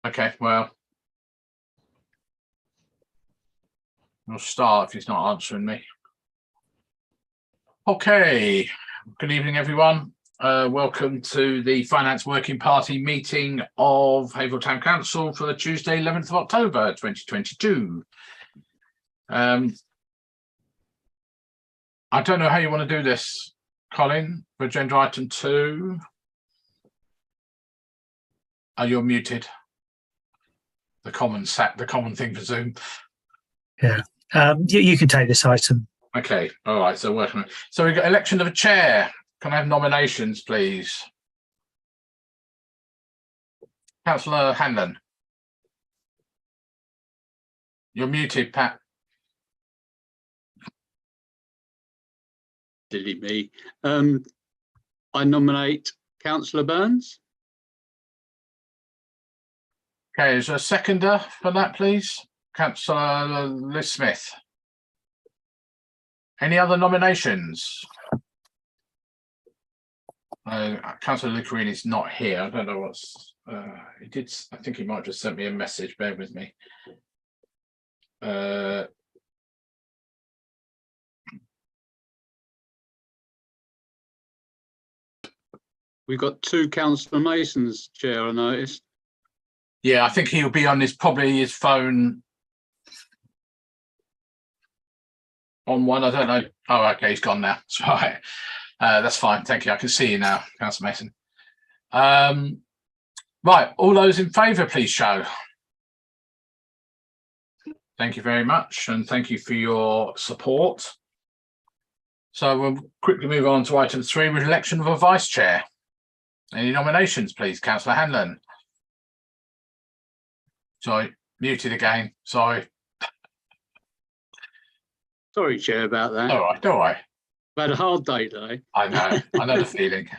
Okay, well, we'll start if he's not answering me. Okay, good evening, everyone. Welcome to the Finance Working Party meeting of Haverhill Town Council for the Tuesday, 11th of October, 2022. I don't know how you want to do this, Colin, for agenda item 2. Oh, you're muted. The common thing for Zoom. Yeah, you can take this item. Okay, all right, so welcome. So we've got election of a chair. Can I have nominations, please? Councillor Hanlon. You're muted, Pat. Silly me. I nominate Councillor Burns. Okay, is there a seconder for that, please? Councillor Liz Smith. Any other nominations? Councillor Lucarini is not here. I don't know what's he did. I think he might have just sent me a message. Bear with me. We've got 2 Councillor Masons, Chair, I noticed. Yeah, I think he'll be on probably his phone on one. I don't know. Oh, okay, he's gone now. That's right. That's fine. Thank you. I can see you now, Councillor Mason. Right, all those in favour, please show. Thank you very much, and thank you for your support. So we'll quickly move on to item 3 with election of a vice chair. Any nominations, please? Councillor Hanlon. Sorry, muted again. Sorry. Sorry, Chair, about that. All right, all right. I've had a hard day today. I know the feeling.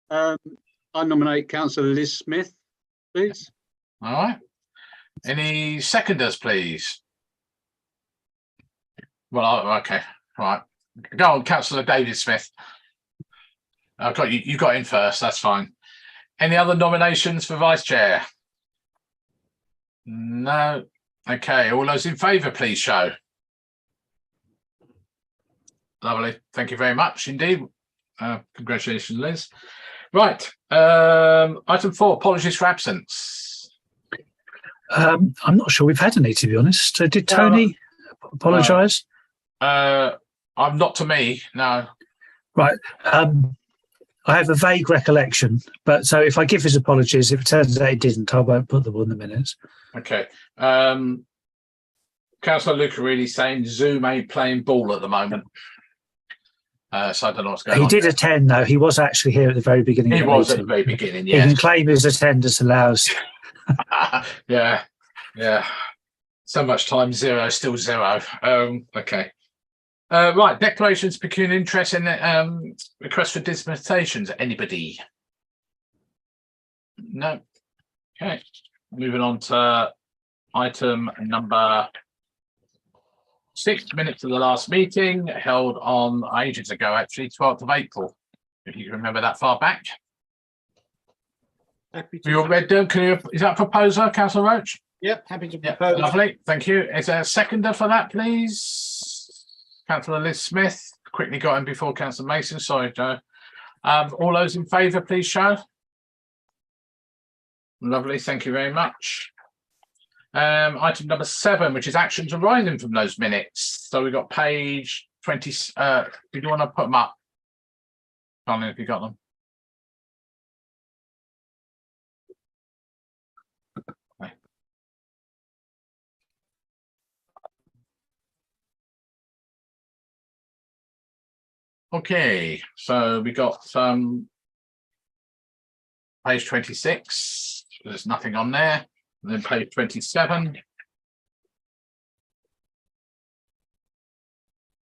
I nominate Councillor Liz Smith, please. All right. Any seconders, please? Well, okay, all right. Go on, Councillor David Smith. I've got you. You got in first. That's fine. Any other nominations for vice chair? No. Okay. All those in favour, please show. Lovely. Thank you very much indeed. Congratulations, Liz. Right. Item 4, apologies for absence. I'm not sure we've had any, to be honest. Did Tony apologise? I'm not to me, no. Right. I have a vague recollection, but so if I give his apologies, if it turns out he didn't, I won't put them on the minutes. Okay. Councillor Lucarini saying Zoom ain't playing ball at the moment. So I don't know what's going on. He did attend, though. He was actually here at the very beginning. He was at the very beginning, yes. He can claim his attendance allows. Yeah. So much times 0, still 0. Okay. Right, declarations of pecuniary interest in request for dispensations. Anybody? No. Okay. Moving on to item number 6, minutes of the last meeting held on ages ago, actually, 12th of April. If you can remember that far back. Happy to. You all read them? Is that a proposer, Councillor Roach? Yep, happy to Yeah, propose. lovely. Thank you. Is there a seconder for that, please? Councillor Liz Smith. Quickly got in before Councillor Mason. Sorry, Joe. All those in favour, please show. Lovely. Thank you very much. Item number 7, which is actions arising from those minutes. So we've got page 20. Did you want to put them up? Colin, if you got them. Okay, so we got page 26. There's nothing on there. And then page 27.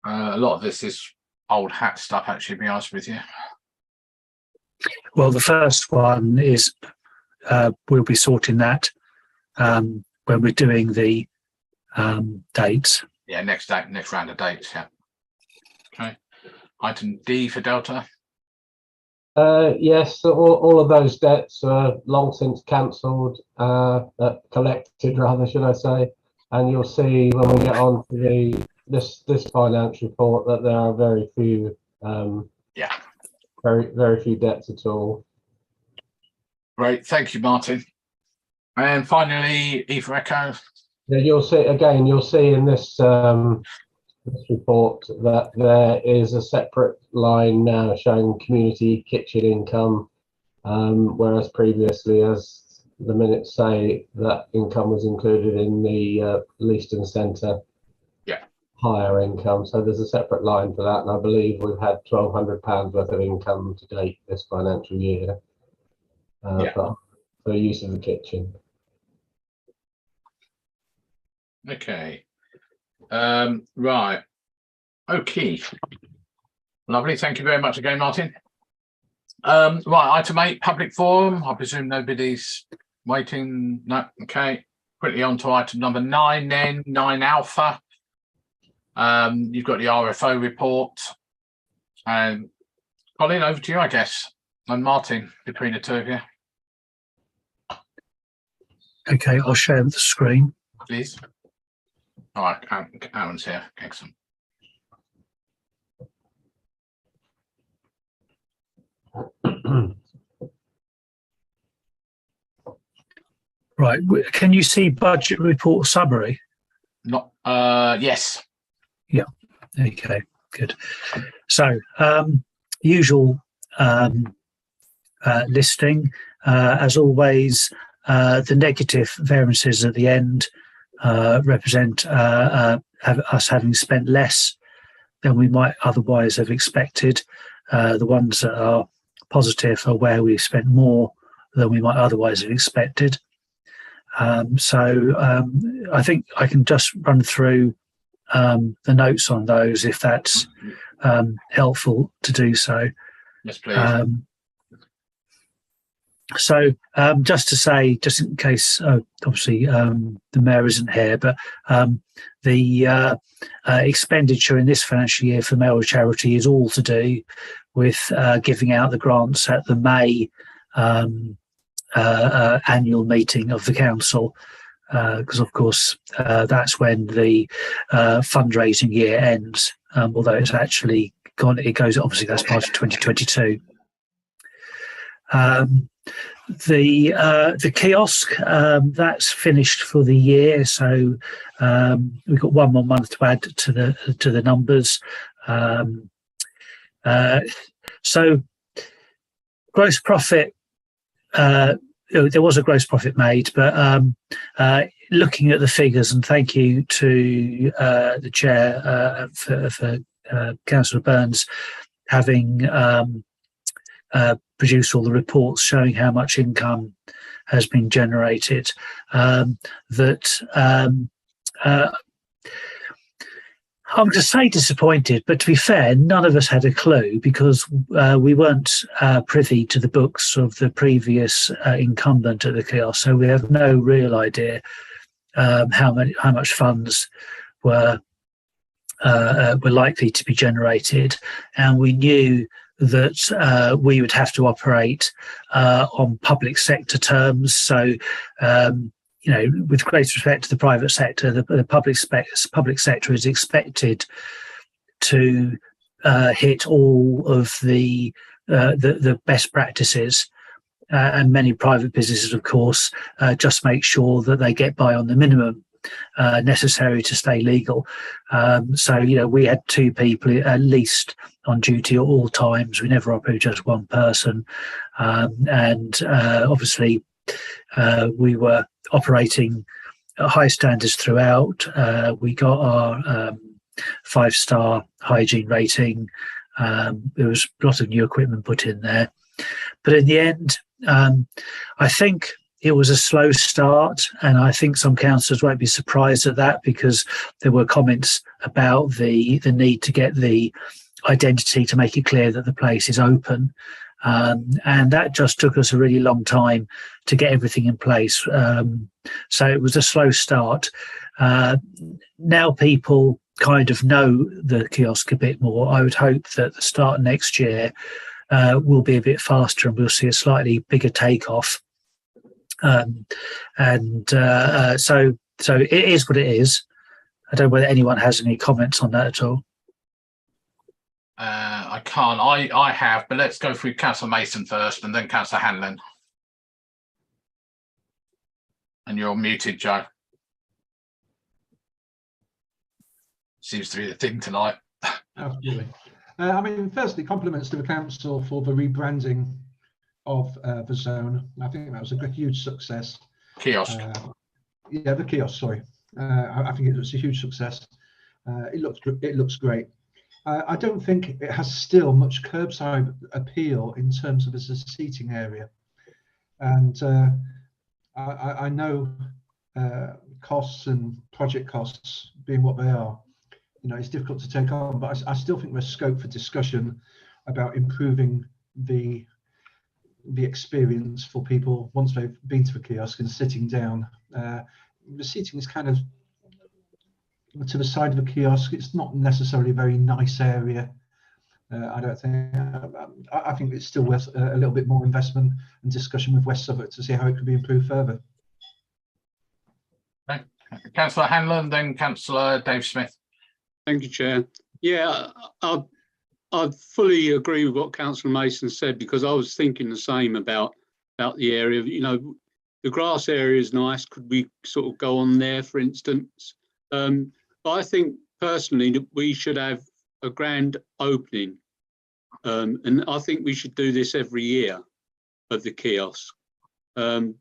A lot of this is old hat stuff, actually, to be honest with you. Well, the first one is we'll be sorting that when we're doing the dates. Yeah, next round of dates. Yeah. Okay. Item D for Delta. Yes, so all of those debts are long since cancelled, collected rather, should I say. And you'll see when we get on to this finance report that there are very few, Yeah. very few debts at all. Great, thank you, Martin. And finally, Eva Echo. Yeah, you'll see in this this report that there is a separate line now showing community kitchen income, whereas previously, as the minutes say, that income was included in the Leiston Centre higher income. So there's a separate line for that, and I believe we've had £1,200 worth of income to date this financial year for use of the kitchen. Okay. Right. Okay. Lovely. Thank you very much again, Martin. Right. Item 8, public forum. I presume nobody's waiting. No. Okay. Quickly on to item number 9 then, 9 Alpha. You've got the RFO report. Colin, over to you, I guess. And Martin, between the two of you. Okay, I'll share the screen. Please. All right, Aaron's here. Excellent. Right, can you see budget report summary? Not. Yes. Yeah. Okay. Good. So, usual listing, as always. The negative variances at the end represent us having spent less than we might otherwise have expected. The ones that are positive are where we've spent more than we might otherwise have expected. So I think I can just run through the notes on those if that's helpful to do so. Yes, please. So just to say, just in case, obviously the mayor isn't here, but the expenditure in this financial year for mayoral charity is all to do with giving out the grants at the May annual meeting of the council, because of course that's when the fundraising year ends, although it's actually gone, it goes, obviously that's part of 2022. The kiosk, that's finished for the year, so we've got one more month to add to the numbers. So gross profit, there was a gross profit made, but looking at the figures, and thank you to the chair for Councillor Burns having produce all the reports showing how much income has been generated, I'm going to say disappointed, but to be fair, none of us had a clue because we weren't privy to the books of the previous incumbent at the kiosk, so we have no real idea how much funds were likely to be generated, and we knew that we would have to operate on public sector terms. So, with great respect to the private sector, the public sector is expected to hit all of the best practices, and many private businesses, of course, just make sure that they get by on the minimum necessary to stay legal. So, we had 2 people at least on duty at all times. We never operated just one person. And obviously, we were operating at high standards throughout. We got our 5-star hygiene rating. There was a lot of new equipment put in there. But in the end, I think it was a slow start, and I think some councillors won't be surprised at that because there were comments about the need to get the identity to make it clear that the place is open. And that just took us a really long time to get everything in place. So it was a slow start. Now people kind of know the kiosk a bit more. I would hope that at the start of next year, will be a bit faster, and we'll see a slightly bigger takeoff. So it is what it is. I don't know whether anyone has any comments on that at all. I can't. I have, but let's go through Councillor Mason first, and then Councillor Hanlon. And you're muted, Joe. Seems to be the thing tonight. Absolutely. I mean, firstly, compliments to the council for the rebranding of the zone. I think that was a huge success. Kiosk. Yeah, the kiosk. Sorry, I think it was a huge success. It looks great. I don't think it has still much curbside appeal in terms of as a seating area, and I know costs and project costs being what they are, it's difficult to take on, but I still think there's scope for discussion about improving the experience for people once they've been to the kiosk and sitting down. The seating is kind of to the side of the kiosk. It's not necessarily a very nice area. I don't think. I think it's still worth a little bit more investment and discussion with West Suffolk to see how it could be improved further. Okay. Councillor Hanlon, then Councillor Dave Smith. Thank you, Chair. Yeah, I fully agree with what Councillor Mason said, because I was thinking the same about the area. The grass area is nice. Could we sort of go on there, for instance? But I think personally that we should have a grand opening, and I think we should do this every year of the kiosk,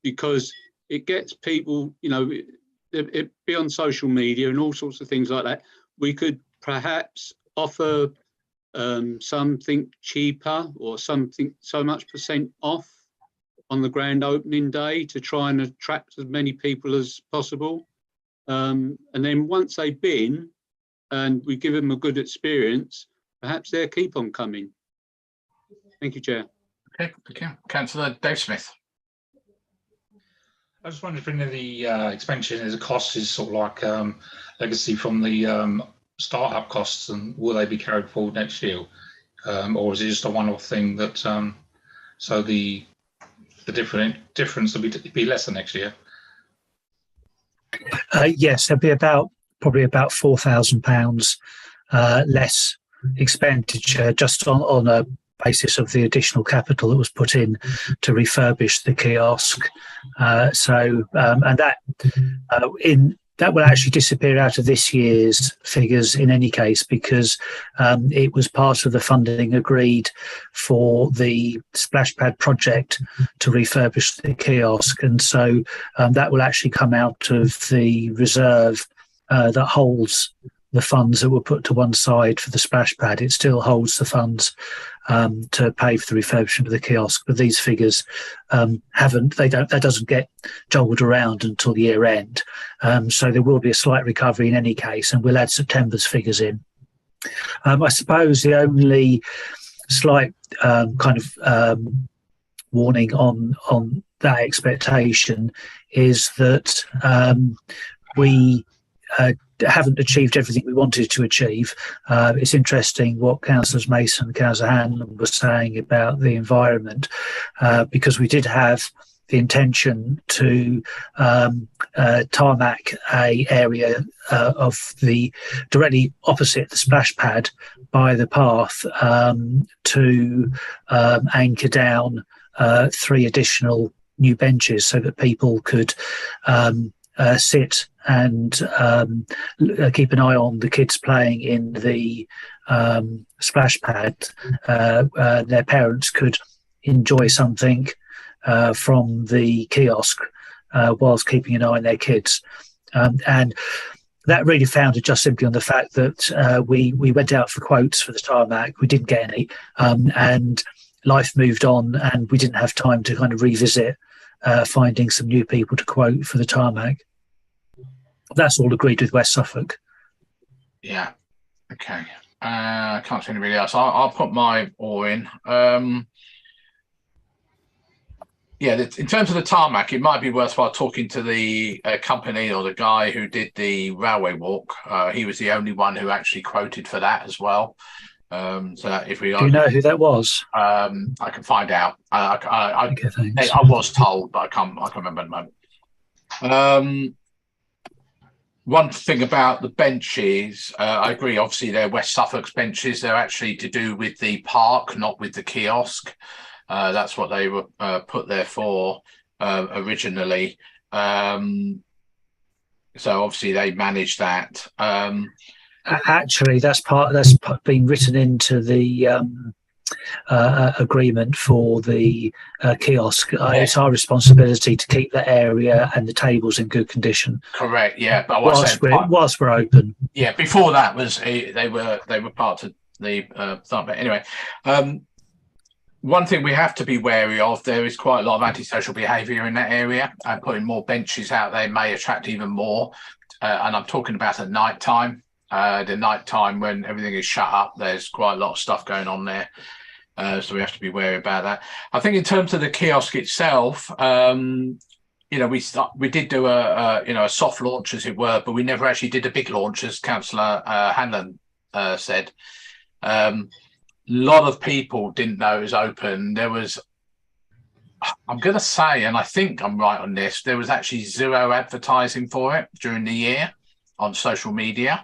because it gets people, it be on social media and all sorts of things like that. We could perhaps offer something cheaper or something so much % off on the grand opening day to try and attract as many people as possible. And then once they've been and we give them a good experience, perhaps they'll keep on coming. Thank you, Chair. Okay, thank you. Councillor Dave Smith. I just wondered if any of the expansion as a cost is sort of like legacy from the start-up costs, and will they be carried forward next year, or is it just a one-off thing that so the difference will be less than next year? Yes, there'll be probably about £4,000 less expenditure just on a basis of the additional capital that was put in to refurbish the kiosk. That will actually disappear out of this year's figures in any case, because it was part of the funding agreed for the splash pad project to refurbish the kiosk, and so that will actually come out of the reserve that holds the funds that were put to one side for the splash pad. It still holds the funds to pay for the refurbishment of the kiosk, but these figures that doesn't get joggled around until the year end. So there will be a slight recovery in any case, and we'll add September's figures in. I suppose the only slight warning on that expectation is that we haven't achieved everything we wanted to achieve. It's interesting what Councillors Mason and Councillor Hanlon were saying about the environment, because we did have the intention to tarmac a area of the directly opposite the splash pad by the path to anchor down 3 additional new benches so that people could sit and keep an eye on the kids playing in the splash pad. Their parents could enjoy something from the kiosk whilst keeping an eye on their kids. And that really founded just simply on the fact that we went out for quotes for the tarmac. We didn't get any, and life moved on, and we didn't have time to kind of revisit finding some new people to quote for the tarmac. That's all agreed with West Suffolk. Yeah. Okay. I can't see anybody else. I'll put my oar in. Yeah, in terms of the tarmac, it might be worthwhile talking to the company or the guy who did the railway walk. He was the only one who actually quoted for that as well. So that if we Do you know who that was? I can find out. Okay, thanks. I was told, but I can't remember at the moment. One thing about the benches, I agree. Obviously, they're West Suffolk's benches. They're actually to do with the park, not with the kiosk. That's what they were put there for originally. So obviously they manage that. Actually, that's been written into the agreement for the kiosk. It's our responsibility to keep the area and the tables in good condition. Correct. Yeah, but whilst we're open. Yeah, before that was they were part of the thought. But anyway, one thing we have to be wary of, there is quite a lot of antisocial behaviour in that area, and putting more benches out there may attract even more. And I'm talking about at night time. The night time when everything is shut up, there's quite a lot of stuff going on there. So we have to be wary about that. I think in terms of the kiosk itself, we did do a soft launch, as it were, but we never actually did a big launch, as Councillor Hanlon said. A lot of people didn't know it was open. There was, I'm going to say, and I think I'm right on this, there was actually zero advertising for it during the year on social media.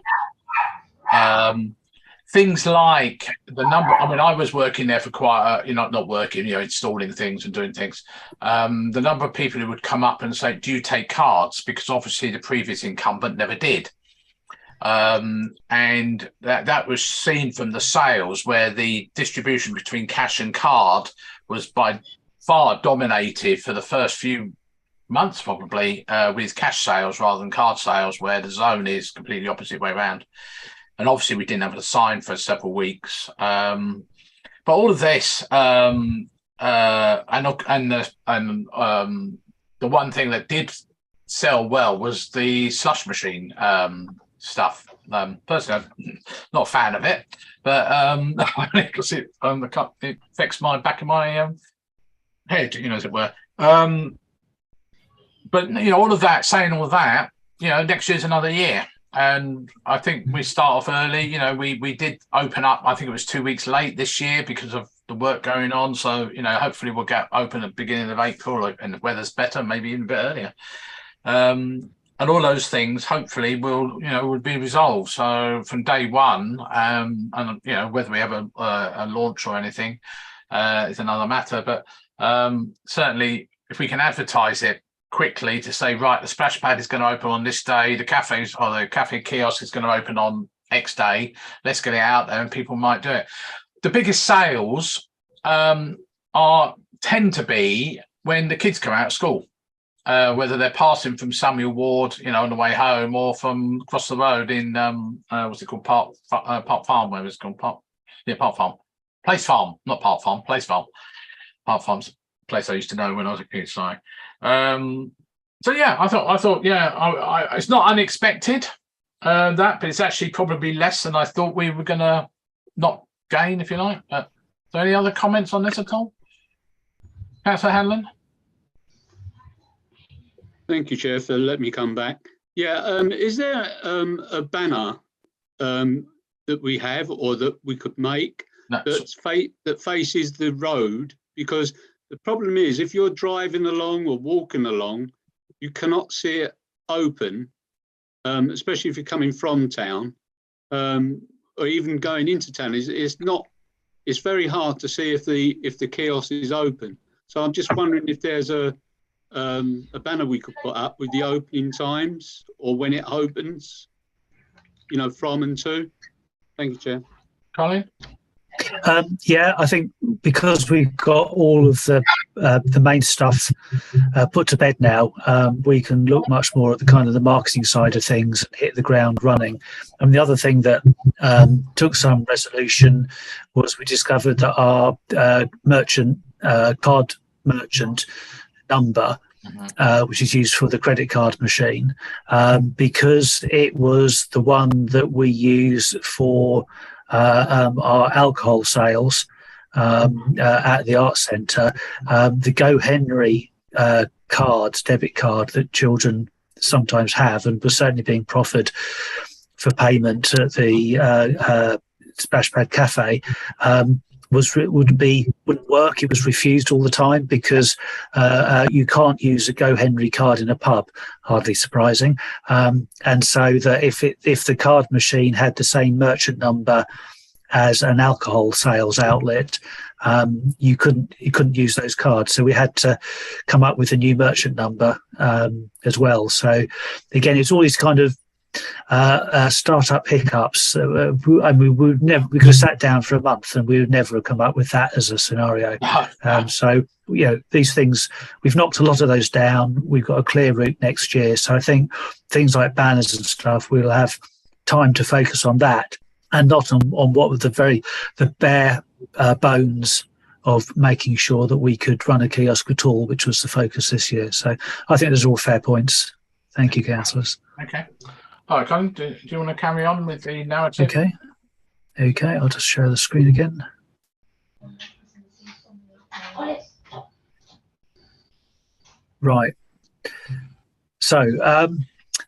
Things like the number, I mean, I was working there for quite not working, installing things and doing things. The number of people who would come up and say, do you take cards? Because obviously the previous incumbent never did. And that was seen from the sales, where the distribution between cash and card was by far dominated for the first few months, probably, with cash sales rather than card sales, where the zone is completely opposite way around. And obviously we didn't have a sign for several weeks. But all of this, the one thing that did sell well was the slush machine stuff. Personally, I'm not a fan of it, but because it affects my back of my head, as it were. But all of that, saying all of that, next year's another year. And I think we start off early. We did open up, I think it was 2 weeks late this year because of the work going on. So, hopefully we'll get open at the beginning of April, and the weather's better, maybe even a bit earlier. And all those things hopefully will be resolved. So from day one, and whether we have a launch or anything is another matter. But certainly if we can advertise it quickly to say, right, the splash pad is going to open on this day, the cafe kiosk is going to open on X day, let's get it out there and people might do it. The biggest sales tend to be when the kids come out of school, whether they're passing from Samuel Ward, on the way home, or from across the road in what's it called, Park Farm, where it's called Park Farm, Place Farm, not Park Farm, Place Farm. Park Farm's a place I used to know when I was a kid. Sorry. So yeah, I thought yeah, it's not unexpected but it's actually probably less than I thought we were gonna not gain, if you like. Is there any other comments on this at all, Councillor Hanlon? Thank you, Chair, for letting me come back. Yeah, is there a banner that we have or that we could make that faces the road? Because the problem is, if you're driving along or walking along, you cannot see it open, especially if you're coming from town, or even going into town. It's very hard to see if the kiosk is open. So I'm just wondering if there's a banner we could put up with the opening times or when it opens, from and to. Thank you, Chair. Colin? Yeah, I think because we've got all of the main stuff put to bed now, we can look much more at the marketing side of things and hit the ground running. And the other thing that took some resolution was we discovered that our card merchant number, which is used for the credit card machine, because it was the one that we use for our alcohol sales at the Arts Centre. The Go Henry debit card that children sometimes have, and was certainly being proffered for payment at the Splashpad Cafe wouldn't work. It was refused all the time because you can't use a Go Henry card in a pub. Hardly surprising. And so that if the card machine had the same merchant number as an alcohol sales outlet, you couldn't use those cards. So we had to come up with a new merchant number as well. So again, it's always kind of startup hiccups. We could have sat down for a month and we would never have come up with that as a scenario. So these things, we've knocked a lot of those down. We've got a clear route next year. So I think things like banners and stuff, we'll have time to focus on that and not on what were the bare bones of making sure that we could run a kiosk at all, which was the focus this year. So I think those are all fair points. Thank you, councillors. Okay. All right, Colin, do you want to carry on with the narrative? Okay, I'll just share the screen again. Right. So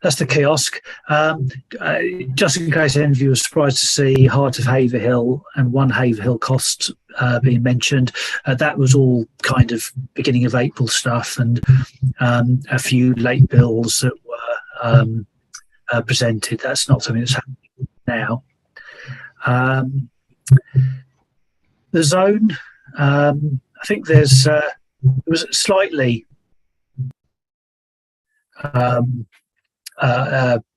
that's the kiosk. Just in case any of you were surprised to see Heart of Haverhill and One Haverhill costs being mentioned, that was all kind of beginning of April stuff, and a few late bills that were presented. That's not something that's happening now. The zone, I think it was slightly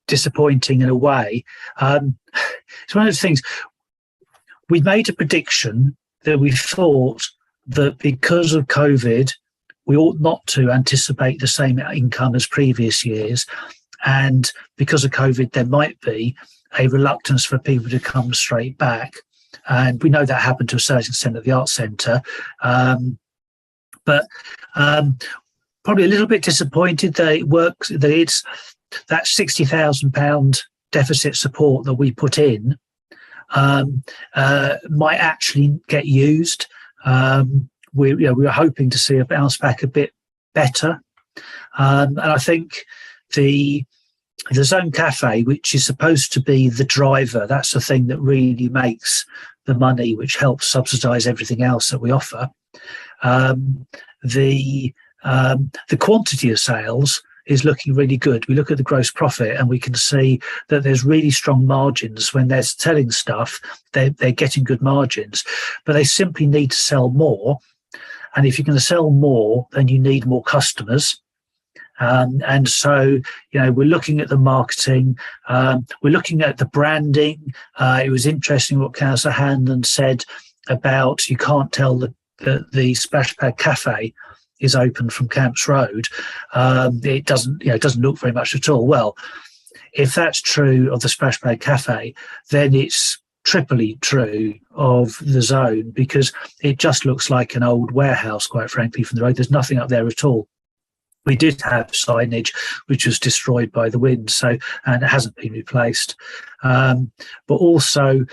disappointing in a way. It's one of those things. We made a prediction that we thought that because of COVID, we ought not to anticipate the same income as previous years. And because of COVID, there might be a reluctance for people to come straight back. And we know that happened to a certain extent at the Arts Centre. But probably a little bit disappointed that it works, that it's that £60,000 deficit support that we put in might actually get used. We were hoping to see a bounce back a bit better. And I think the Zone Cafe, which is supposed to be the driver, that's the thing that really makes the money, which helps subsidise everything else that we offer. The quantity of sales is looking really good. We look at the gross profit and we can see that there's really strong margins. When they're selling stuff, they're getting good margins, but they simply need to sell more. And if you're going to sell more, then you need more customers. And so, we're looking at the marketing, we're looking at the branding. It was interesting what Councillor Hanlon said about you can't tell the Splashpad Cafe is open from Camps Road. It doesn't look very much at all. Well, if that's true of the Splashpad Cafe, then it's triply true of the zone, because it just looks like an old warehouse, quite frankly, from the road. There's nothing up there at all. We did have signage which was destroyed by the wind, and it hasn't been replaced. But also,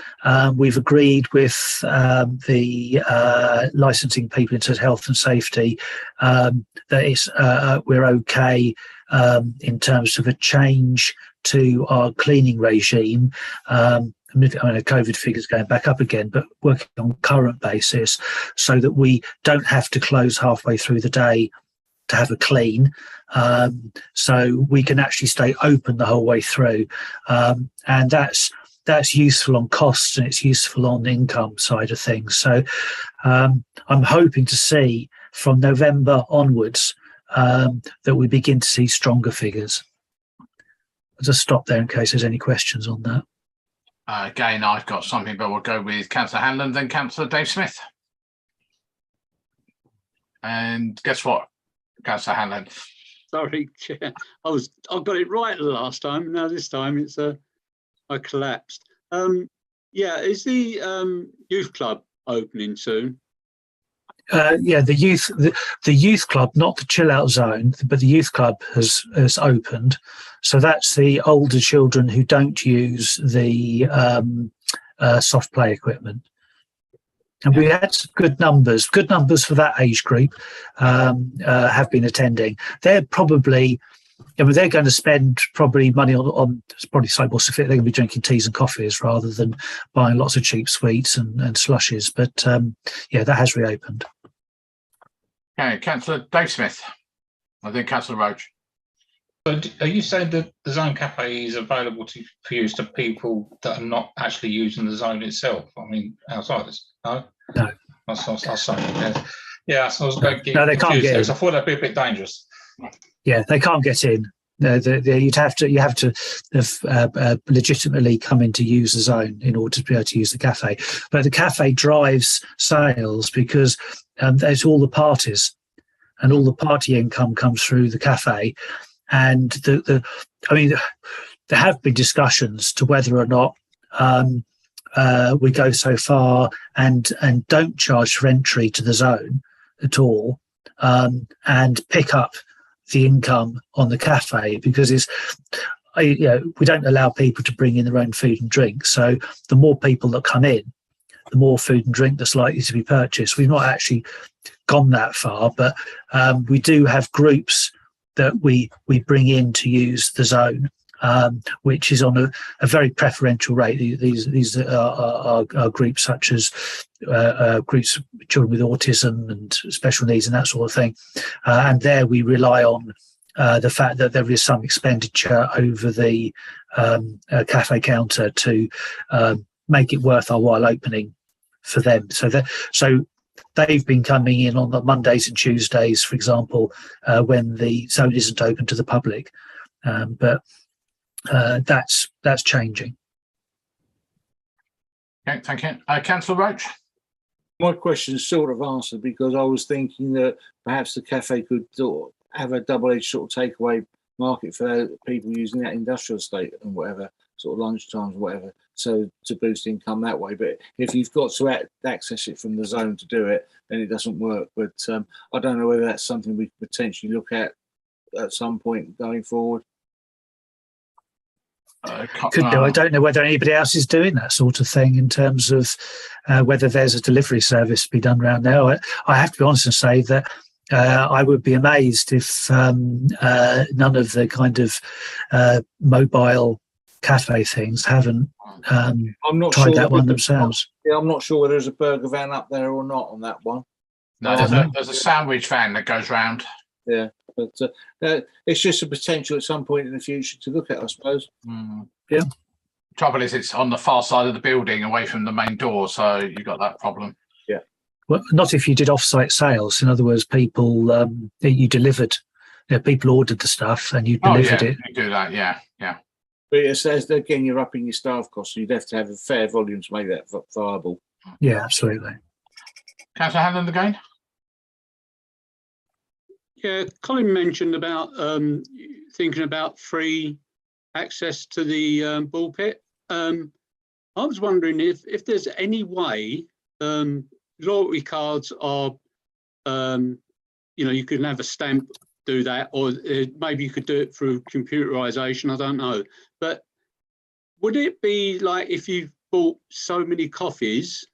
we've agreed with the licensing people into health and safety that we're okay in terms of a change to our cleaning regime. I mean, COVID figures going back up again, but working on current basis so that we don't have to close halfway through the day to have a clean, so we can actually stay open the whole way through, and that's useful on costs and it's useful on the income side of things. So I'm hoping to see from November onwards that we begin to see stronger figures. I'll just stop there in case there's any questions on that. Again, I've got something, but we'll go with Councillor Hanlon, then Councillor Dave Smith. And guess what, Councillor Hanlon? Sorry, Chair. I got it right the last time. Now this time it's I collapsed. Is the youth club opening soon? The youth club, not the chill out zone, but the youth club has opened. So that's the older children who don't use the soft play equipment. And we had some good numbers for that age group have been attending. They're probably I mean, they're going to spend probably money on it's probably slightly more sophisticated. They're going to be drinking teas and coffees rather than buying lots of cheap sweets and slushes. But yeah, that has reopened. Okay, Councillor Dave Smith. I think Councillor Roach. So are you saying that the Zone Cafe is available for use to people that are not actually using the zone itself? I mean, outsiders? No? No. I was saying, yeah, so I was going to get No, they can't get in. I thought that'd be a bit dangerous. Yeah, they can't get in. You have to have, legitimately come in to use the zone in order to be able to use the cafe. But the cafe drives sales because there's all the parties, and all the party income comes through the cafe. And I mean, there have been discussions to whether or not we go so far and don't charge for entry to the zone at all, and pick up the income on the cafe, because we don't allow people to bring in their own food and drink. So the more people that come in, the more food and drink that's likely to be purchased. We've not actually gone that far, but we do have groups that we bring in to use the zone, which is on a very preferential rate. These are groups such as groups of children with autism and special needs and that sort of thing. And there we rely on the fact that there is some expenditure over the cafe counter to make it worth our while opening for them. So they've been coming in on the Mondays and Tuesdays, for example, when the zone isn't open to the public. But that's changing. Okay, thank you. Councillor Roach. My question is sort of answered, because I was thinking that perhaps the cafe could have a double-edged sort of takeaway market for people using that industrial estate and whatever, sort of lunchtimes, whatever, so to boost income that way. But if you've got to access it from the zone to do it, then it doesn't work. But I don't know whether that's something we could potentially look at some point going forward. Could do. I don't know whether anybody else is doing that sort of thing in terms of whether there's a delivery service to be done around there. I have to be honest and say that I would be amazed if none of the kind of mobile cafe things haven't I'm not tried sure that one themselves. Yeah, I'm not sure whether there's a burger van up there or not on that one. No, there's a sandwich van that goes round. Yeah, but it's just a potential at some point in the future to look at, I suppose. Yeah. Trouble is, it's on the far side of the building, away from the main door, so you've got that problem. Yeah. Well, not if you did off-site sales. In other words, people you delivered. People ordered the stuff and you delivered it. You do that, yeah. But it says again, you're upping your staff costs, so you'd have to have a fair volume to make that viable. Yeah, absolutely. Councillor Hanlon again. Yeah, Colin mentioned about thinking about free access to the ball pit. I was wondering if there's any way loyalty cards are, you can have a stamp do that, or maybe you could do it through computerization. I don't know, but would it be like if you bought so many coffees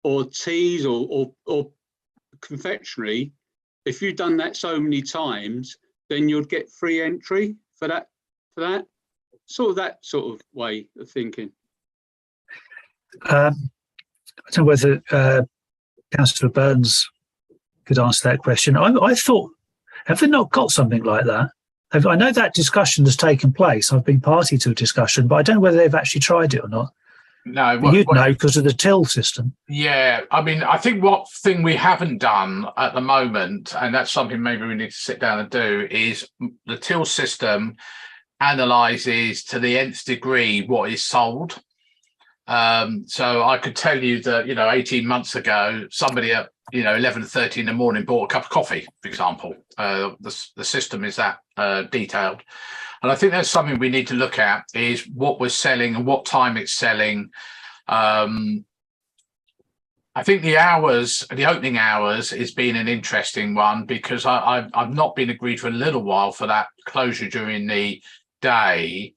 or teas or confectionery? If you've done that so many times, then you'd get free entry for that. That sort of way of thinking. I don't know whether Councillor Burns could answer that question. I thought, have they not got something like that? I know that discussion has taken place. I've been party to a discussion, but I don't know whether they've actually tried it or not. No, you'd know because of the till system. Yeah, I mean, I think what thing we haven't done at the moment, and that's something maybe we need to sit down and do, is the till system analyzes to the nth degree what is sold. So I could tell you that 18 months ago, somebody at 11:30 in the morning bought a cup of coffee, for example. The system is that detailed. And I think that's something we need to look at, is what we're selling and what time it's selling. I think the opening hours has been an interesting one, because I've not been agreed for a little while for that closure during the day.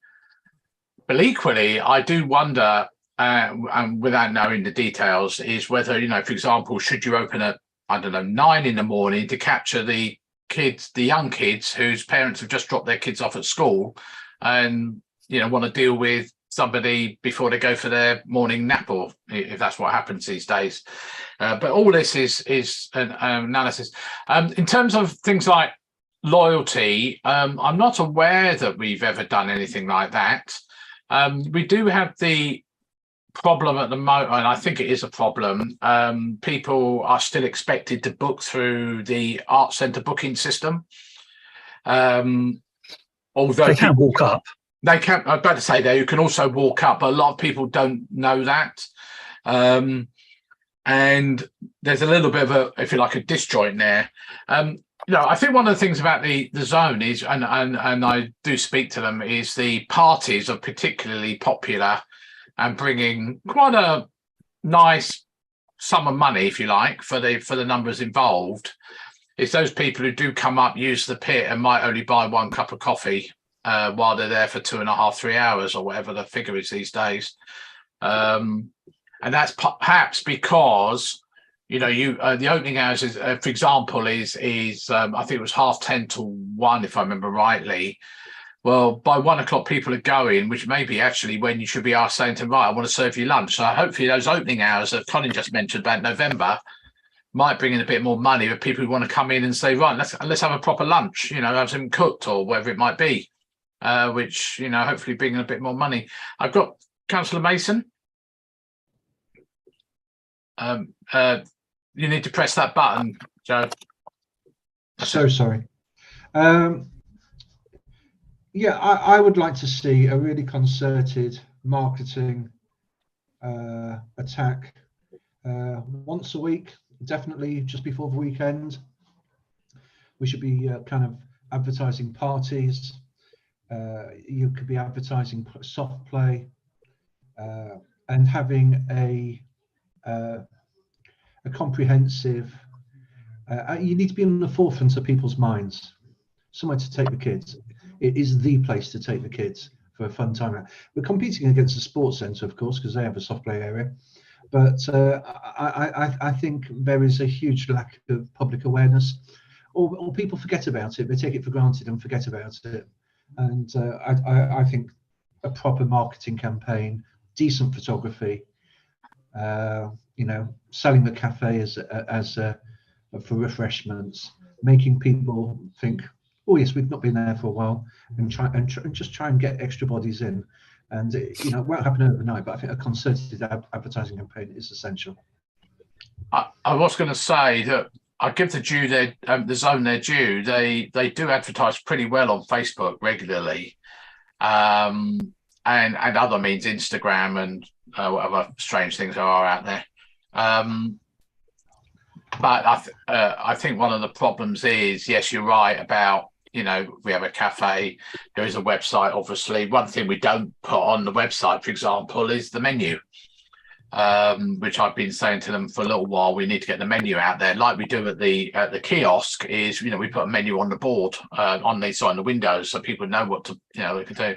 But equally, I do wonder, and without knowing the details, is whether, for example, should you open at, 9 in the morning to capture the kids, the young kids whose parents have just dropped their kids off at school and, you know, want to deal with somebody before they go for their morning nap, or if that's what happens these days. But all this is an analysis. In terms of things like loyalty, I'm not aware that we've ever done anything like that. We do have the problem at the moment, and I think it is a problem. People are still expected to book through the art centre booking system. Although They can walk up. They can. I'm about to say that you can also walk up, but a lot of people don't know that. And there's a little bit of a, if you like, a disjoint there. You know, I think one of the things about the zone is, and I do speak to them, is the parties are particularly popular and bringing quite a nice sum of money, if you like, for the numbers involved. It's those people who do come up, use the pit, and might only buy one cup of coffee while they're there for 2.5, 3 hours, or whatever the figure is these days. And that's perhaps because, you know, the opening hours is, for example, is I think it was 10:30 to 1, if I remember rightly. Well, by 1 o'clock, people are going, which may be actually when you should be asked saying to them, right, I want to serve you lunch. So hopefully those opening hours that Colin just mentioned about November might bring in a bit more money with people who want to come in and say, right, let's have a proper lunch, you know, have something cooked or whatever it might be, which, you know, hopefully bring in a bit more money. I've got Councillor Mason. You need to press that button, Joe. So sorry. Yeah, I would like to see a really concerted marketing attack once a week, definitely just before the weekend. We should be kind of advertising parties. You could be advertising soft play and having a comprehensive. You need to be on the forefront of people's minds. Somewhere to take the kids. It is the place to take the kids for a fun time. We're competing against the sports centre, of course, because they have a soft play area. But I think there is a huge lack of public awareness, or people forget about it. They take it for granted and forget about it. And I think a proper marketing campaign, decent photography, you know, selling the cafe as for refreshments, making people think, oh yes, we've not been there for a while, and just try and get extra bodies in. And you know, it won't happen overnight, but I think a concerted advertising campaign is essential. I was going to say that I give the zone their due. They do advertise pretty well on Facebook regularly, and other means, Instagram and whatever strange things there are out there. But I think one of the problems is, yes, you're right about, you know, we have a cafe, there is a website, obviously. One thing we don't put on the website, for example, is the menu, which I've been saying to them for a little while. We need to get the menu out there, like we do at the kiosk. Is, you know, we put a menu on the board, on the windows, so people know what to, you know, they can do.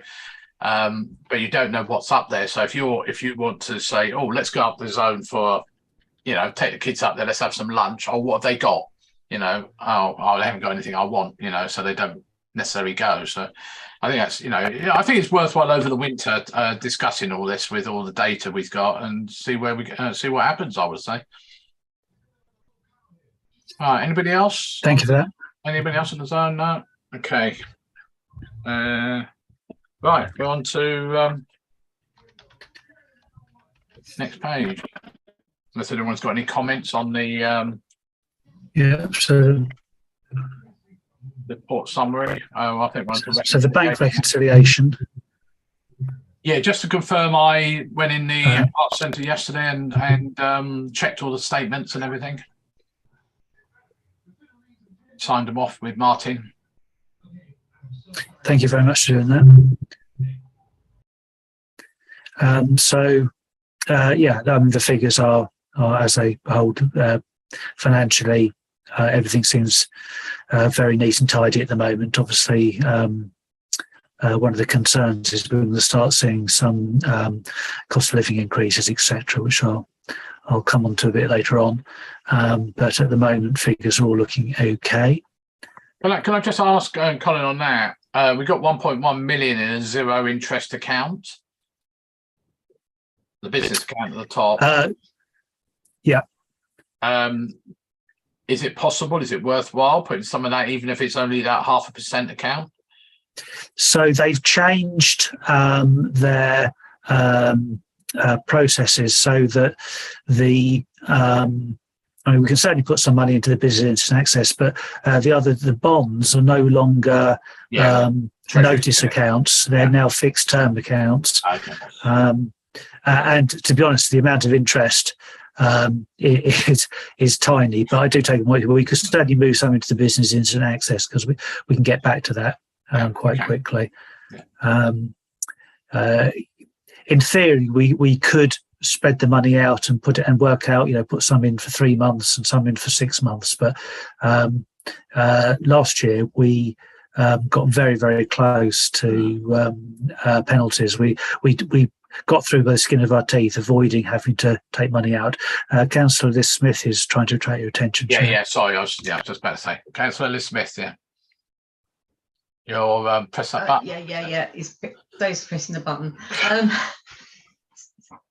But you don't know what's up there. So if you want to say, oh, let's go up the zone for, you know, take the kids up there, let's have some lunch. Oh, what have they got? You know, oh, they haven't got anything I want, you know, so they don't necessarily go. So I think that's, you know, I think it's worthwhile over the winter discussing all this with all the data we've got and see where we see what happens, I would say. All right, anybody else? Thank you for that. Anybody else in the zone? No? Okay. Right, we're on to next page. Unless anyone's got any comments on the Yeah, so report summary. Oh, I think we're on to the bank reconciliation. Yeah, just to confirm, I went in the art centre yesterday and checked all the statements and everything. Signed them off with Martin. Thank you very much for doing that. Yeah, the figures are as they hold financially. Everything seems very neat and tidy at the moment. Obviously, one of the concerns is we're going to start seeing some cost of living increases, etc., which I'll come on to a bit later on. But at the moment, figures are all looking okay. Can I just ask Colin on that? We got 1.1 million in a zero interest account. The business account at the top. Yeah. Is it possible? Is it worthwhile putting some of that, even if it's only that 0.5% account? So they've changed their processes so that the I mean, we can certainly put some money into the business instant access, but the bonds are no longer notice accounts. They're now fixed term accounts. Okay. And to be honest, the amount of interest is tiny, but I do take them. We could certainly move something to the business instant access because we can get back to that quite quickly. In theory, we could spread the money out and put it and work out, put some in for 3 months and some in for 6 months. But last year we got very, very close to penalties. We got through by the skin of our teeth, avoiding having to take money out. Councillor Liz Smith is trying to attract your attention. Yeah. Sorry, I was just about to say, Councillor Liz Smith. Yeah, you'll press that button. Yeah. It's Dave's pressing the button.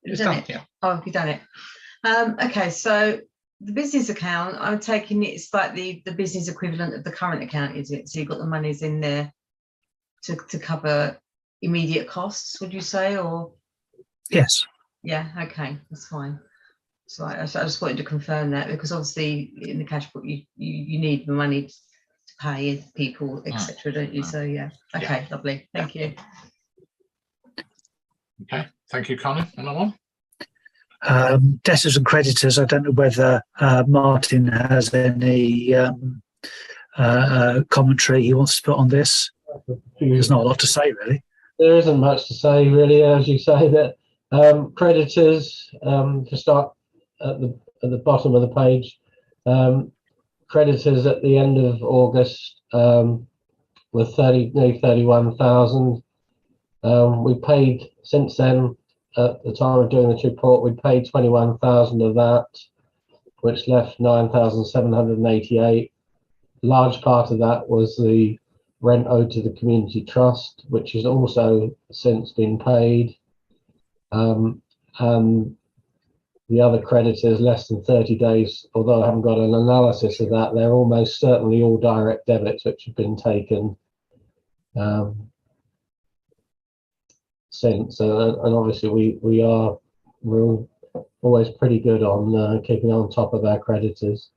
It's done, yeah. Oh, have you done it? Okay, so the business account, I'm taking it's like the business equivalent of the current account, is it? So you've got the monies in there to cover immediate costs, would you say, or? Yes. Yeah, okay, that's fine. So I just wanted to confirm that, because obviously in the cash book you need the money to pay people, etc., don't you? So yeah, okay, lovely, thank you. Okay, thank you, Colin. Another one? Debtors and creditors. I don't know whether Martin has any commentary he wants to put on this. There's not a lot to say, really. There isn't much to say, really, as you say. That creditors, to start at the bottom of the page, creditors at the end of August were nearly 31,000. We paid since then. At the time of doing this report, we paid 21,000 of that, which left 9,788. Large part of that was the rent owed to the community trust, which has also since been paid. And the other creditors less than 30 days, although I haven't got an analysis of that, they're almost certainly all direct debits which have been taken since. And obviously we're always pretty good on keeping on top of our creditors.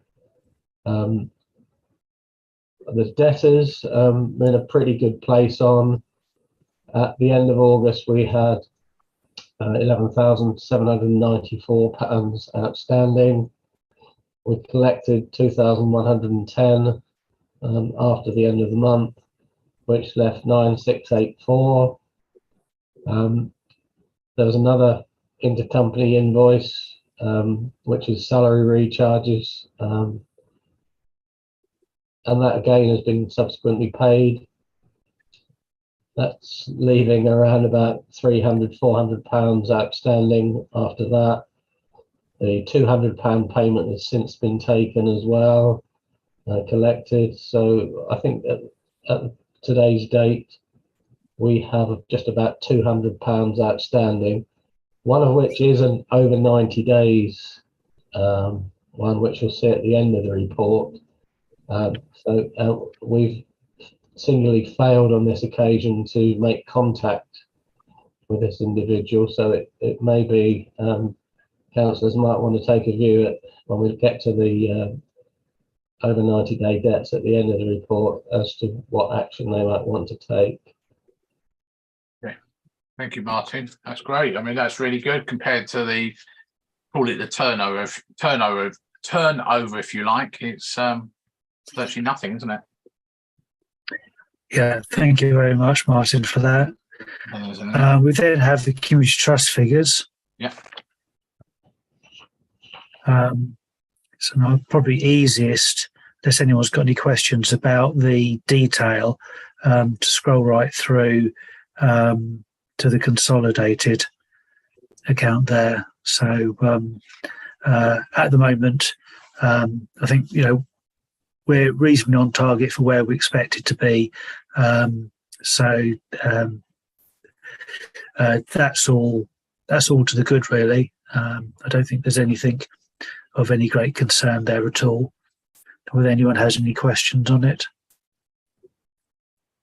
The debtors are in a pretty good place on. At the end of August, we had £11,794 outstanding. We collected 2,110 after the end of the month, which left 9,684. There was another intercompany invoice, which is salary recharges, and that again has been subsequently paid. That's leaving around about £300–400 outstanding after that. The £200 payment has since been taken as well, collected. So I think at today's date, we have just about £200 outstanding, one of which is an over 90 days one, which you'll see at the end of the report. So we've singularly failed on this occasion to make contact with this individual. So it may be councillors might want to take a view at when we get to the over 90-day debts at the end of the report as to what action they might want to take. Thank you, Martin. That's great. I mean, that's really good compared to the, call it the turnover, if you like. It's virtually nothing, isn't it? Yeah, thank you very much, Martin, for that. We then have the community trust figures. Yeah. So now probably easiest, unless anyone's got any questions about the detail, to scroll right through to the consolidated account there. So at the moment, I think, we're reasonably on target for where we expect it to be. That's all to the good, really. I don't think there's anything of any great concern there at all. Whether anyone has any questions on it?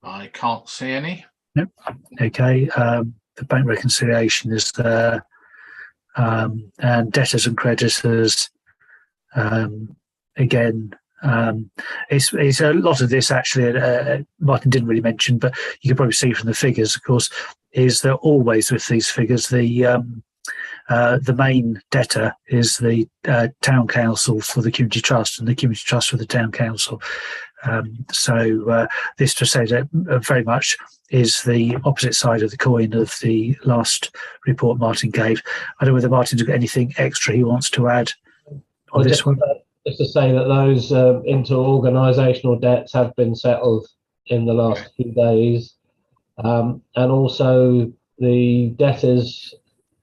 I can't see any. Nope. Okay. The bank reconciliation is there, and debtors and creditors. Again, it's a lot of this actually. Martin didn't really mention, but you can probably see from the figures, of course, is that always with these figures the main debtor is the town council for the community trust, and the community trust for the town council. This to say that very much is the opposite side of the coin of the last report Martin gave. I don't know whether Martin's got anything extra he wants to add on this one. Just to say that those inter-organisational debts have been settled in the last few days, and also the debtors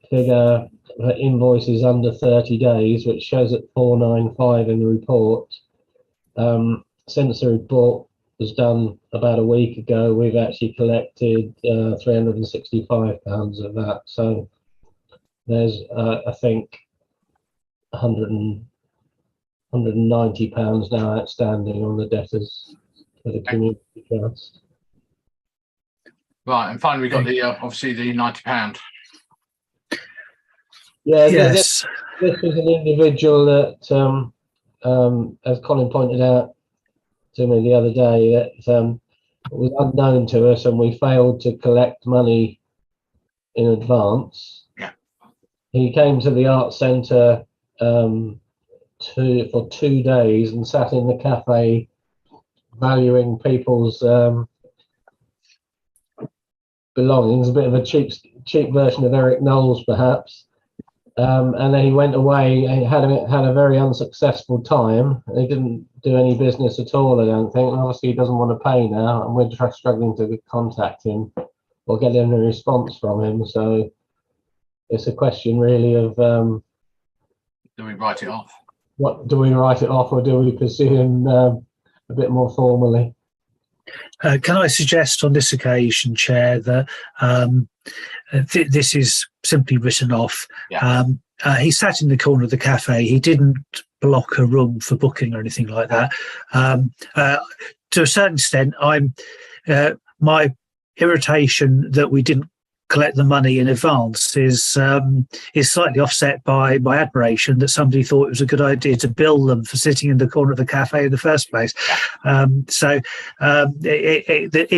figure for invoices under 30 days, which shows at 495 in the report. Since the report was done about a week ago, we've actually collected £365 of that. So there's, I think, £190 now outstanding on the debtors for the community trust. Right, and finally we got the obviously the £90. Yeah, Yes. This was an individual that, as Colin pointed out to me the other day, that was unknown to us, and we failed to collect money in advance. Yeah. He came to the art centre for 2 days and sat in the cafe valuing people's belongings, a bit of a cheap version of Eric Knowles, perhaps. And then he went away and had a very unsuccessful time. He didn't do any business at all, I don't think. And obviously, he doesn't want to pay now, and we're just struggling to contact him or get any response from him. So it's a question really of do we write it off? What do we write it off, or do we pursue him a bit more formally? Can I suggest on this occasion, Chair, that this is simply written off? Yeah. He sat in the corner of the cafe. He didn't block a room for booking or anything like that. To a certain extent, my irritation that we didn't collect the money in advance is slightly offset by my admiration that somebody thought it was a good idea to bill them for sitting in the corner of the cafe in the first place. It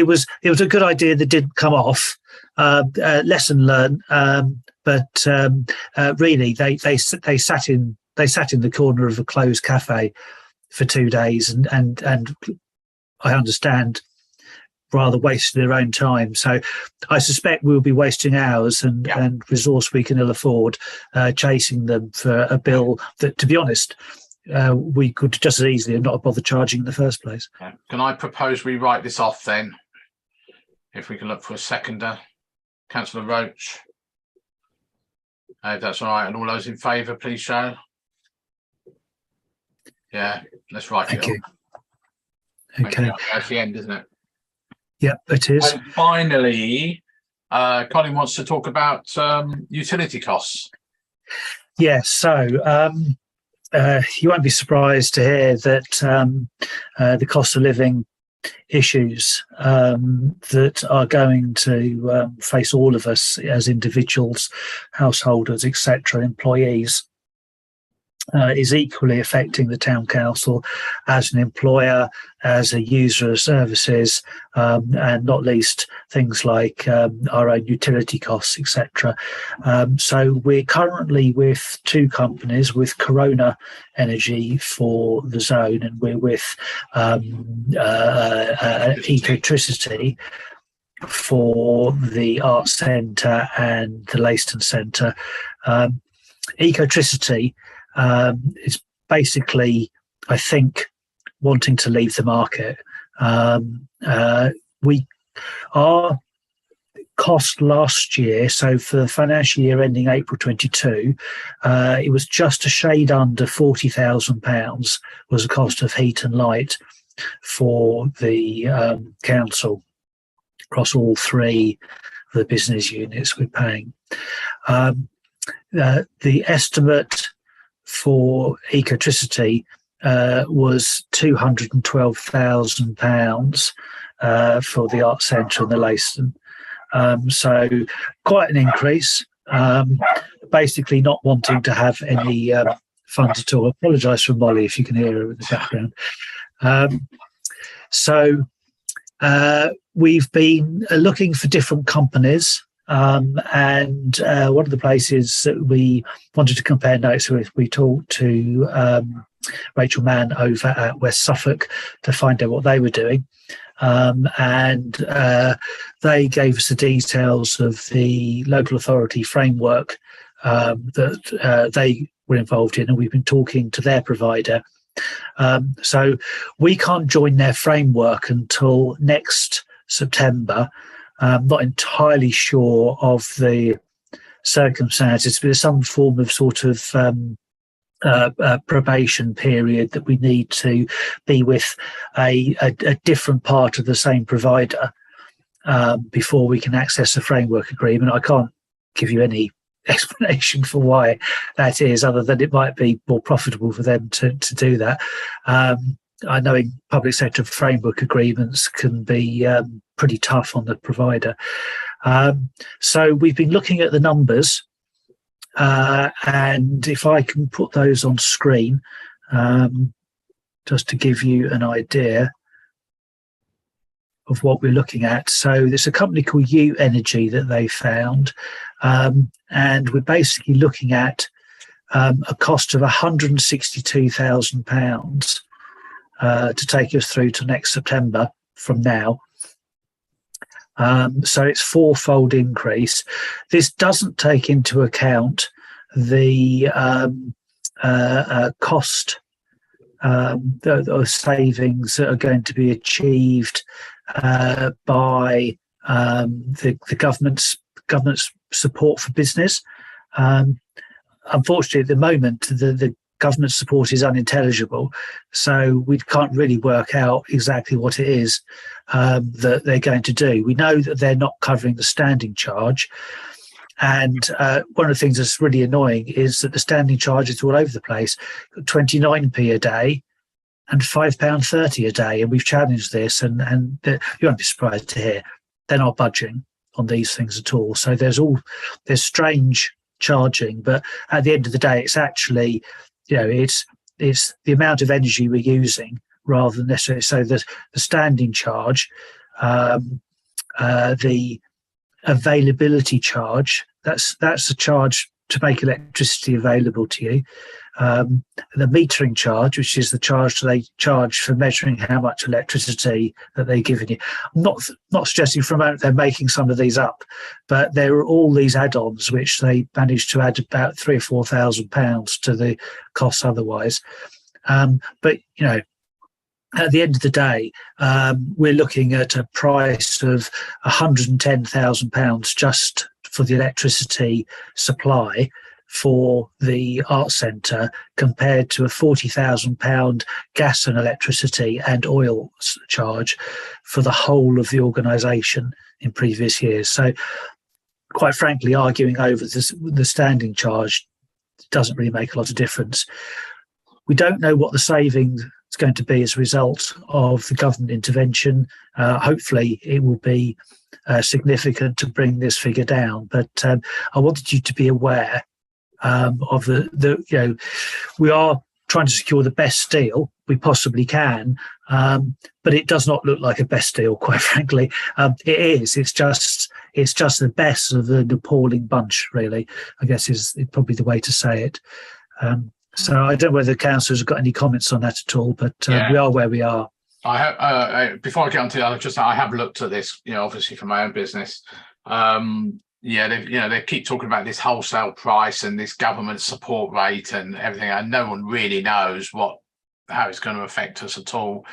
was a good idea that didn't come off. Lesson learned, but really they sat in the corner of a closed cafe for 2 days, and I understand rather wasted their own time. So I suspect we'll be wasting hours and resource we can ill afford chasing them for a bill that, to be honest, we could just as easily have not bothered charging in the first place. Can I propose we write this off then? If we can look for a seconder. Councillor Roach. If that's all right, and all those in favour, please show. Yeah, let's write it off. Okay. That's the end, isn't it? Yep, it is. And finally, Colin wants to talk about utility costs. Yes, so you won't be surprised to hear that the cost of living issues that are going to face all of us as individuals, householders, etc., employees, is equally affecting the town council as an employer, as a user of services, and not least things like our own utility costs, etc. So we're currently with 2 companies, with Corona Energy for the zone, and we're with Ecotricity for the Arts Centre and the Leiston Centre. Ecotricity is basically, I think, wanting to leave the market. We are cost last year, so for the financial year ending April 22, it was just a shade under £40,000 was the cost of heat and light for the council across all three of the business units we're paying. The estimate for ecotricity was £212,000 for the Arts Centre and the Leyston. So quite an increase. Basically not wanting to have any funds at all. I apologise for Molly if you can hear her in the background. We've been looking for different companies, and one of the places that we wanted to compare notes with, we talked to Rachel Mann over at West Suffolk to find out what they were doing. And they gave us the details of the local authority framework that they were involved in, and we've been talking to their provider. So we can't join their framework until next September. I'm not entirely sure of the circumstances, but there's some form of sort of probation period that we need to be with a different part of the same provider before we can access the framework agreement. I can't give you any explanation for why that is, other than it might be more profitable for them to do that. I know in public sector framework agreements can be pretty tough on the provider. So we've been looking at the numbers, and if I can put those on screen, just to give you an idea of what we're looking at. So there's a company called U Energy that they found, and we're basically looking at a cost of £162,000 to take us through to next September from now. So it's fourfold increase. This doesn't take into account the cost, the savings that are going to be achieved by the government's support for business. Unfortunately, at the moment, the government support is unintelligible, so we can't really work out exactly what it is that they're going to do. We know that they're not covering the standing charge, and one of the things that's really annoying is that the standing charge is all over the place, 29p a day and £5.30 a day, and we've challenged this, and you won't be surprised to hear they're not budging on these things at all. So there's strange charging, but at the end of the day, it's actually, it's the amount of energy we're using rather than necessarily. So the standing charge, the availability charge, that's a charge to make electricity available to you. The metering charge, which is the charge they charge for measuring how much electricity that they're giving you. I'm not suggesting for a moment they're making some of these up, but there are all these add-ons which they managed to add about £3,000 or £4,000 to the costs otherwise. But at the end of the day, we're looking at a price of £110,000 just for the electricity supply for the Arts Centre, compared to a £40,000 gas and electricity and oil charge for the whole of the organisation in previous years. So, quite frankly, arguing over the standing charge doesn't really make a lot of difference. We don't know what the savings is going to be as a result of the government intervention. Hopefully, it will be significant to bring this figure down. But I wanted you to be aware of we are trying to secure the best deal we possibly can, but it does not look like a best deal, quite frankly. It is. It's just the best of the appalling bunch, really, I guess is probably the way to say it. So I don't know whether the councillors have got any comments on that at all, but we are where we are. I have, before I get on to that, I have looked at this, obviously for my own business. They keep talking about this wholesale price and this government support rate and everything, and no one really knows what how it's going to affect us at all.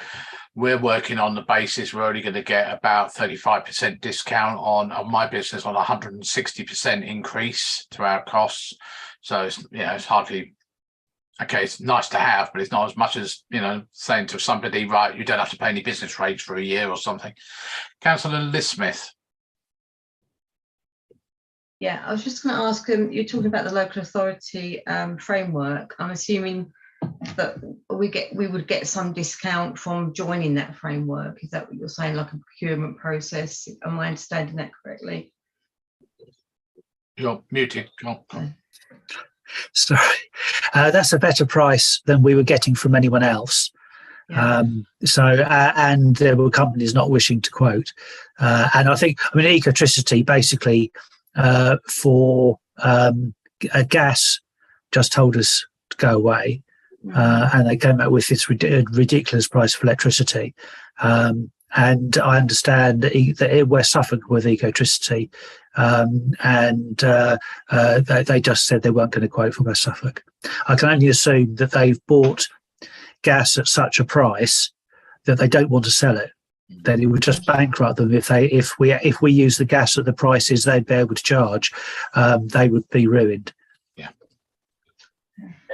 We're working on the basis we're only going to get about 35% discount on my business on 160% increase to our costs. So it's, it's hardly, okay, it's nice to have, but it's not as much as, saying to somebody, right, you don't have to pay any business rates for a year or something. Councillor Liz Smith. Yeah, I was just going to ask, you're talking about the local authority framework. I'm assuming that we would get some discount from joining that framework. Is that what you're saying, like a procurement process? Am I understanding that correctly? You're muted. Sorry, that's a better price than we were getting from anyone else. Yeah. And there were companies not wishing to quote. And I mean, Ecotricity basically for gas just told us to go away. And they came out with this ridiculous price for electricity. And I understand that West Suffolk with Ecotricity, and they just said they weren't going to quote for West Suffolk. I can only assume that they've bought gas at such a price that they don't want to sell it. That it would just bankrupt them if we use the gas at the prices they'd be able to charge. They would be ruined. Yeah.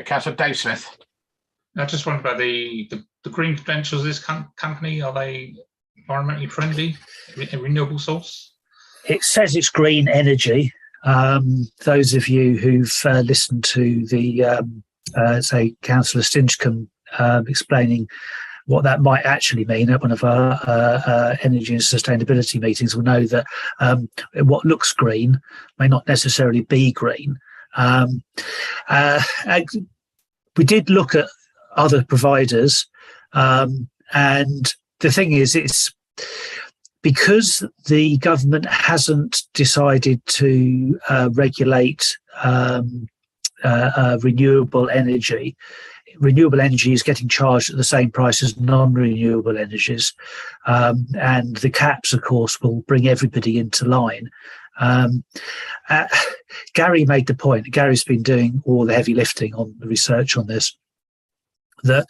Councillor Dave Smith. I just wondered about the green credentials of this company. Are they environmentally friendly, a renewable source? It says it's green energy. Those of you who've listened to the, say, Councillor Stinchcombe explaining what that might actually mean at one of our energy and sustainability meetings will know that what looks green may not necessarily be green. We did look at other providers, and the thing is, it's because the government hasn't decided to regulate renewable energy. Renewable energy is getting charged at the same price as non-renewable energies, and the caps, of course, will bring everybody into line. Gary made the point. Gary's been doing all the heavy lifting on the research on this. That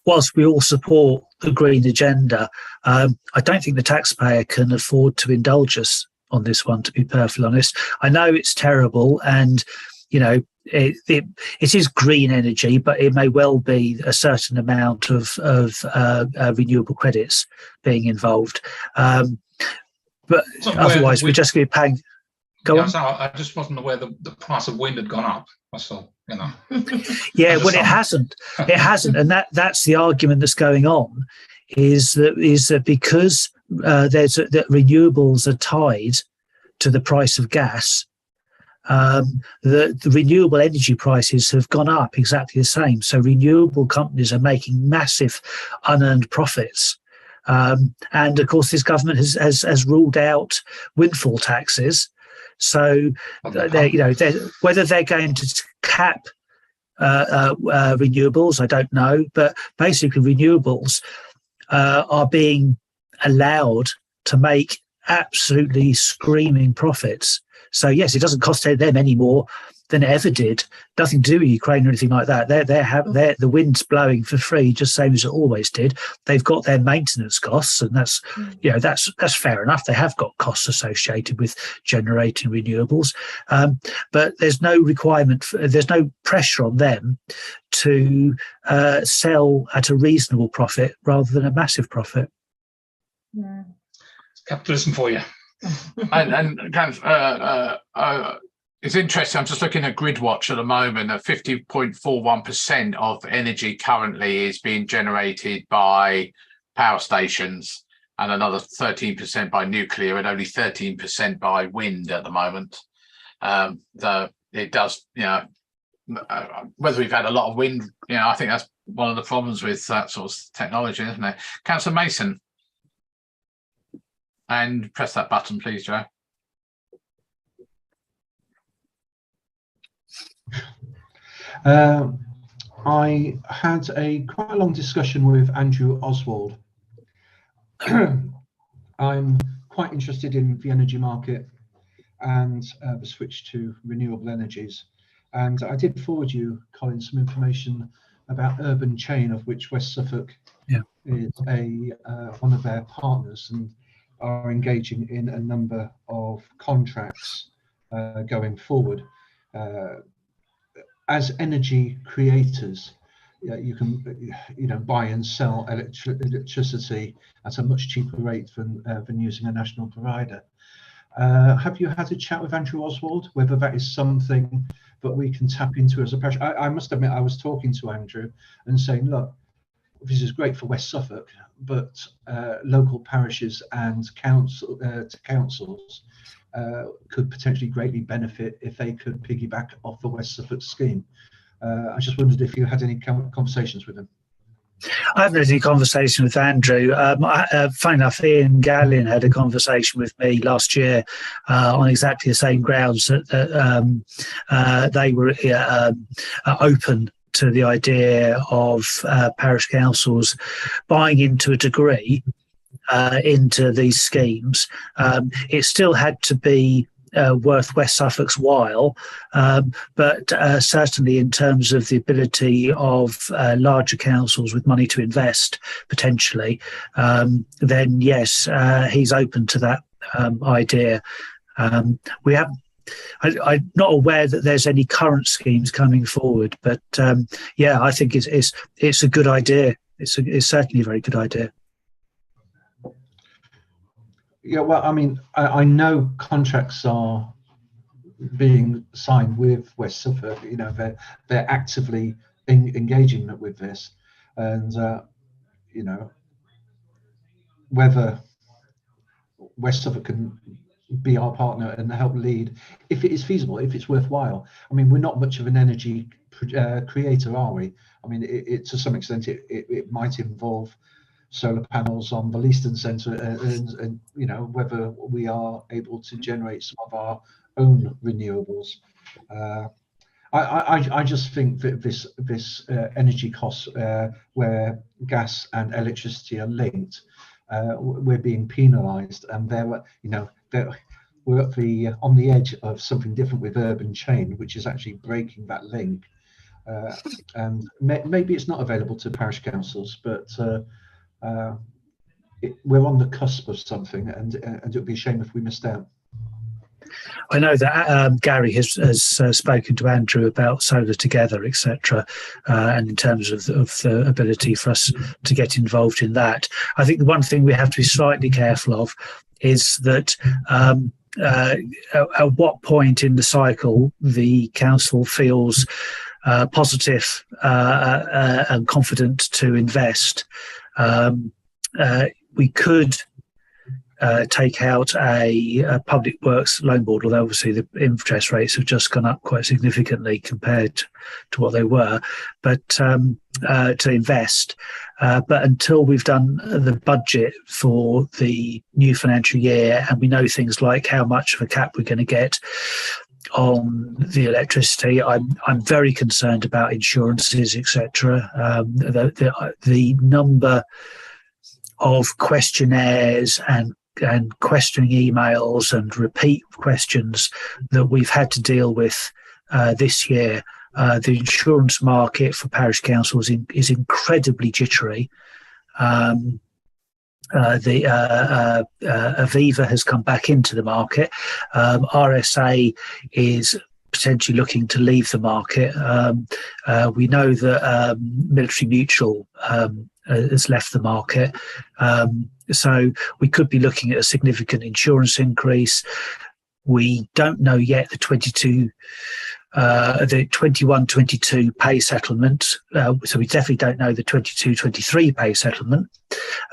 whilst we all support the green agenda, I don't think the taxpayer can afford to indulge us on this one. To be perfectly honest, I know it's terrible, and it is green energy, but it may well be a certain amount of renewable credits being involved. But otherwise, we're just going to be paying. I just wasn't aware the price of wind had gone up. That's all, Yeah, well, it hasn't. It hasn't, and that's the argument that's going on. Is that because that renewables are tied to the price of gas. The renewable energy prices have gone up exactly the same. So renewable companies are making massive unearned profits. And of course, this government has ruled out windfall taxes. So whether they're going to cap renewables, I don't know. But basically, renewables are being allowed to make absolutely screaming profits. So yes, it doesn't cost them any more than it ever did. Nothing to do with Ukraine or anything like that. The wind's blowing for free, just same as it always did. They've got their maintenance costs, and that's fair enough. They have got costs associated with generating renewables, but there's no requirement. There's no pressure on them to sell at a reasonable profit rather than a massive profit. Yeah. Capitalism for you. And it's interesting. I'm just looking at GridWatch at the moment. 50.41% of energy currently is being generated by power stations, and another 13% by nuclear, and only 13% by wind at the moment. It does, whether we've had a lot of wind, I think that's one of the problems with that sort of technology, isn't it? Councillor Mason. And press that button, please, Joe. I had quite a long discussion with Andrew Oswald. I'm quite interested in the energy market and the switch to renewable energies. And I did forward you, Colin, some information about Urban Chain, of which West Suffolk is one of their partners, and are engaging in a number of contracts going forward. As energy creators, you can buy and sell electricity at a much cheaper rate than using a national provider. Have you had a chat with Andrew Oswald whether that is something that we can tap into as a parish? I must admit, I was talking to Andrew and saying, look, this is great for West Suffolk, but local parishes and councils could potentially greatly benefit if they could piggyback off the West Suffolk scheme. I just wondered if you had any conversations with him. I haven't had any conversation with Andrew. Funny enough, Ian Gallion had a conversation with me last year on exactly the same grounds that they were open to the idea of parish councils buying into a degree into these schemes. It still had to be worth West Suffolk's while, but certainly in terms of the ability of larger councils with money to invest potentially, then yes, he's open to that idea. We have. I'm not aware that there's any current schemes coming forward, but yeah, I think it's a good idea. It's certainly a very good idea. Yeah, well, I mean, I know contracts are being signed with West Suffolk. They're actively engaging with this, and whether West Suffolk can be our partner and help lead, if it is feasible, if it's worthwhile. I mean, we're not much of an energy creator, are we? I mean, it to some extent it might involve solar panels on the Leaston Centre, and whether we are able to generate some of our own renewables. I just think that this energy costs where gas and electricity are linked, we're being penalised, and we're on the edge of something different with Urban Chain, which is actually breaking that link. And maybe it's not available to parish councils, but we're on the cusp of something, and it would be a shame if we missed out. I know that Gary has spoken to Andrew about Solar Together, etc., and in terms of the ability for us to get involved in that. I think the one thing we have to be slightly careful of is that at what point in the cycle the council feels positive and confident to invest. We could take out a public works loan board, although obviously the interest rates have just gone up quite significantly compared to what they were, but to invest. But until we've done the budget for the new financial year, and we know things like how much of a cap we're going to get on the electricity, I'm very concerned about insurances, etc. The number of questionnaires and questioning emails and repeat questions that we've had to deal with this year. The insurance market for parish councils is incredibly jittery. Aviva has come back into the market. RSA is potentially looking to leave the market. We know that Military Mutual has left the market. So we could be looking at a significant insurance increase. We don't know yet the 21-22 pay settlement. So we definitely don't know the 22-23 pay settlement.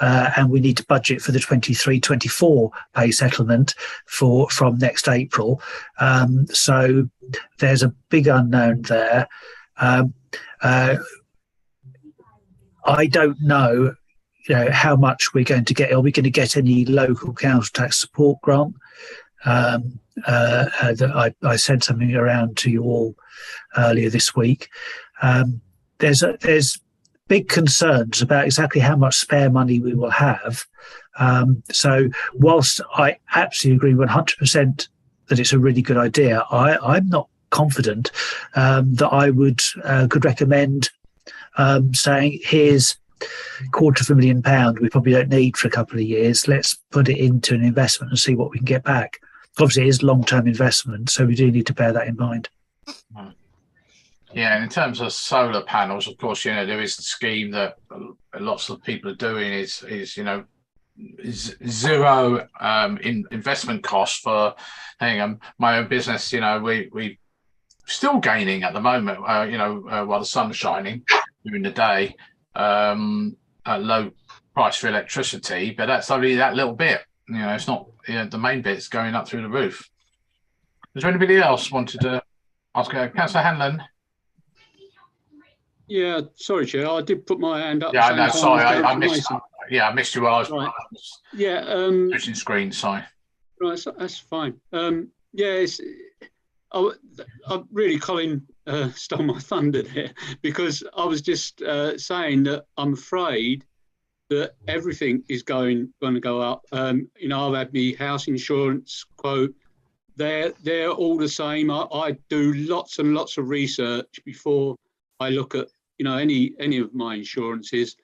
And we need to budget for the 23-24 pay settlement from next April. So there's a big unknown there. I don't know, how much we're going to get. Are we going to get any local council tax support grant? That I sent something around to you all earlier this week. There's big concerns about exactly how much spare money we will have. So whilst I absolutely agree 100% that it's a really good idea, I'm not confident that I could recommend saying, here's £250,000 we probably don't need for a couple of years. Let's put it into an investment and see what we can get back. Obviously, it is long-term investment, so we do need to bear that in mind. Yeah, and in terms of solar panels, of course, there is the scheme that lots of people are doing is zero investment cost for my own business. We still gaining at the moment. While the sun's shining during the day, at low price for electricity, but that's only that little bit. It's not the main bit's going up through the roof. Is there anybody else wanted to ask? Councillor Hanlon. Yeah, sorry, Chair. I did put my hand up. Yeah, no, sorry, I missed. Mason. Yeah, I missed you while I was Right. Yeah, switching screens. Sorry. Right, so that's fine. Really, Colin stole my thunder there, because I was just saying that I'm afraid that everything is going to go up. I've had my house insurance quote. They're all the same. I do lots and lots of research before I look at any of my insurances,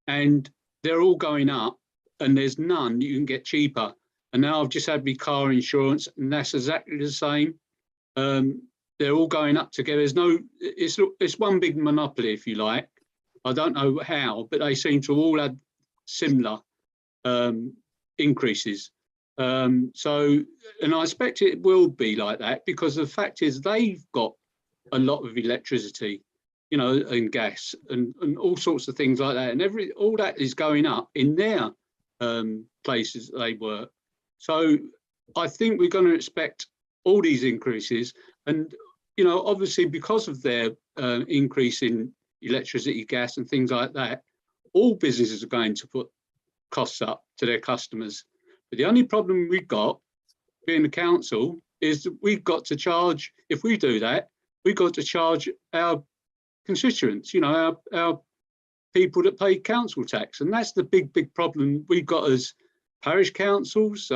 and they're all going up, and there's none you can get cheaper. And now I've just had my car insurance, and that's exactly the same. They're all going up together. It's one big monopoly, if you like. I don't know how, but they seem to all have similar increases. And I expect it will be like that, because the fact is they've got a lot of electricity, and gas and all sorts of things like that. And all that is going up in their places they work. So I think we're going to expect all these increases. And, obviously because of their increase in electricity, gas and things like that, all businesses are going to put costs up to their customers. But the only problem we've got, being the council, is that we've got to charge, if we do that, we've got to charge our constituents, our people that pay council tax. And that's the big problem we've got as parish councils,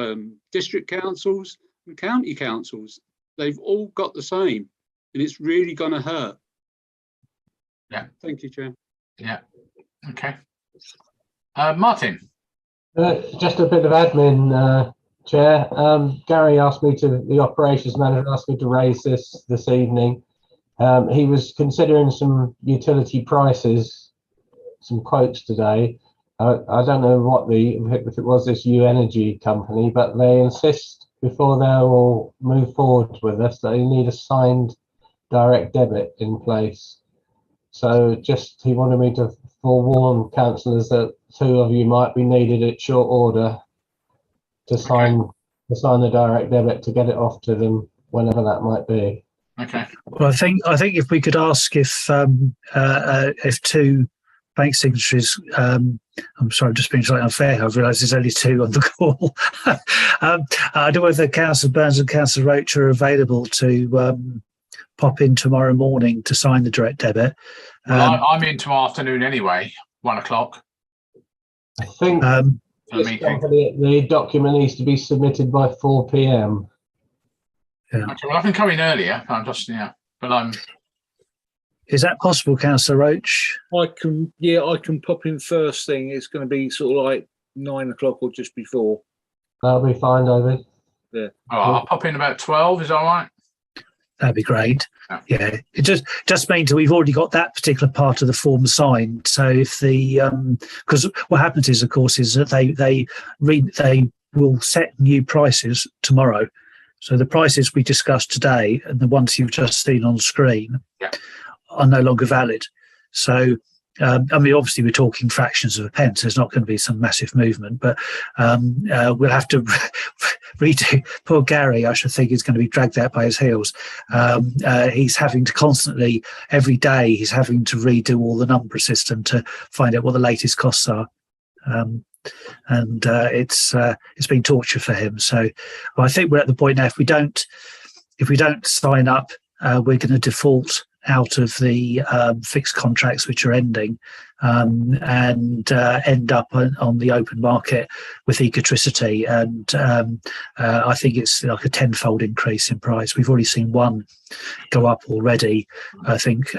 district councils and county councils. They've all got the same, and it's really going to hurt. Yeah. Thank you, Chair. Yeah. Okay. Martin. Just a bit of admin, Chair. Gary asked me the operations manager asked me to raise this evening. He was considering some utility prices, some quotes today. I don't know if it was this U Energy company, but they insist before they'll move forward with us that they need a signed direct debit in place. So he wanted me to forewarn councillors that 2 of you might be needed at short order to sign the direct debit to get it off to them whenever that might be. Okay. Well, I think if we could ask if 2 bank signatories, I'm sorry, I'm just being slightly unfair. I've realised there's only 2 on the call. I don't know whether Councillor Burns and Councillor Roach are available to pop in tomorrow morning to sign the direct debit. Well, I'm in tomorrow afternoon anyway, 1 o'clock. I think the document needs to be submitted by 4 p.m. Yeah. Okay, well, I can come in earlier. Is that possible, Councillor Roach? I can pop in first thing. It's going to be sort of like 9 o'clock or just before. That'll be fine, David. Yeah. Oh, I'll pop in about 12. Is that all right? That'd be great. Yeah, it just means that we've already got that particular part of the form signed. So if because what happens is, of course, is that they will set new prices tomorrow. So the prices we discussed today and the ones you've just seen on screen are no longer valid. So obviously we're talking fractions of a pence. There's not going to be some massive movement, but we'll have to redo. Poor Gary, I should think, is going to be dragged out by his heels. He's having to constantly, every day, he's having to redo all the number system to find out what the latest costs are. It's been torture for him. So I think we're at the point now, if we don't sign up, we're going to default out of the fixed contracts which are ending, and end up on the open market with Ecotricity. And I think it's like a tenfold increase in price. We've already seen one go up already. I think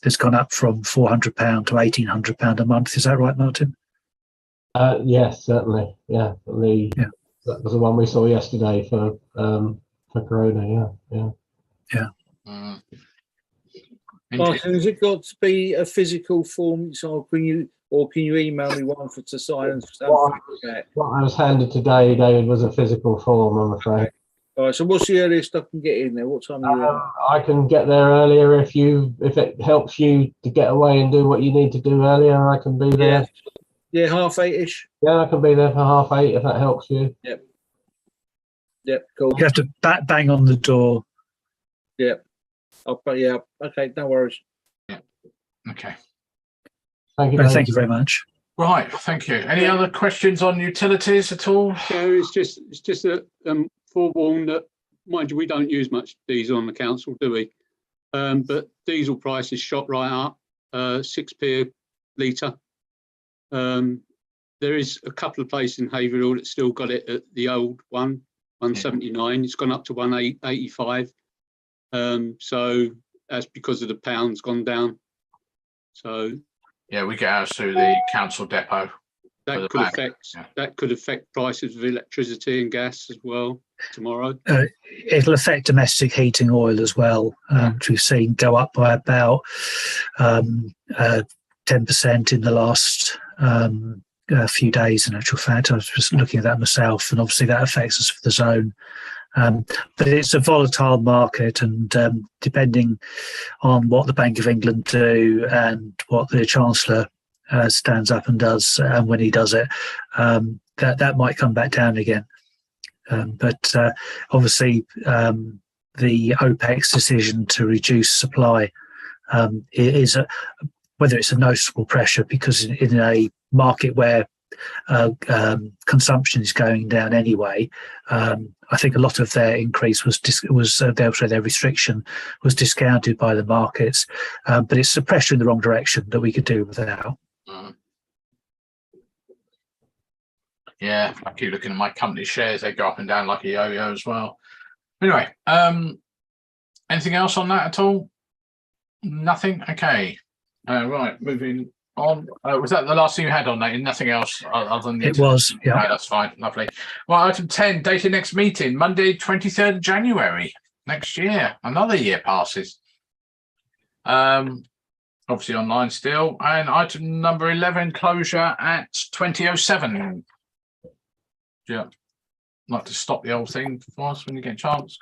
it's gone up from £400 to £1,800 a month. Is that right, Martin? Yes, certainly. Yeah, that was the one we saw yesterday for Corona. Yeah. Martin, has it got to be a physical form? So can you email me one to sign and stuff? What I was handed today, David, was a physical form, I'm afraid. All right. So what's the earliest I can get in there? What time are you in? I can get there earlier if it helps you to get away and do what you need to do earlier. I can be there. Yeah, 8:30ish. Yeah, I can be there for 8:30 if that helps you. Yep, cool. You have to bang on the door. Yep. Okay, no worries. Okay. Thank you. No, David. thank you very much. Right, thank you. Any other questions on utilities at all? Yeah, it's just a forewarn that, mind you, we don't use much diesel on the council, do we? But diesel prices shot right up, 6p a litre. There is a couple of places in Haverhill that still got it at the old one, 179. It's gone up to 185. So that's because of the pound's gone down. So Yeah, we get ours through the council depot. that could affect prices of electricity and gas as well tomorrow. It'll affect domestic heating oil as well, which we've seen go up by about 10% in the last few days. In actual fact, I was just looking at that myself, and obviously that affects us for the zone. But it's a volatile market, and depending on what the Bank of England do and what the Chancellor stands up and does, and when he does it, that might come back down again. But obviously, the OPEC's decision to reduce supply is whether it's a noticeable pressure, because in a market where consumption is going down anyway, I think a lot of their increase their restriction was discounted by the markets, but it's a pressure in the wrong direction that we could do without. Yeah, I keep looking at my company shares; they go up and down like a yo-yo as well. Anyway, anything else on that at all? Nothing. Okay. Right, moving on. Was that the last thing you had on that? Nothing else other than it was. Yeah, right, that's fine. Lovely. Well, item 10, date next meeting, Monday, 23rd of January next year. Another year passes. Obviously online still. And item number 11, closure at 20:07. Yeah, like to stop the whole thing for us when you get a chance.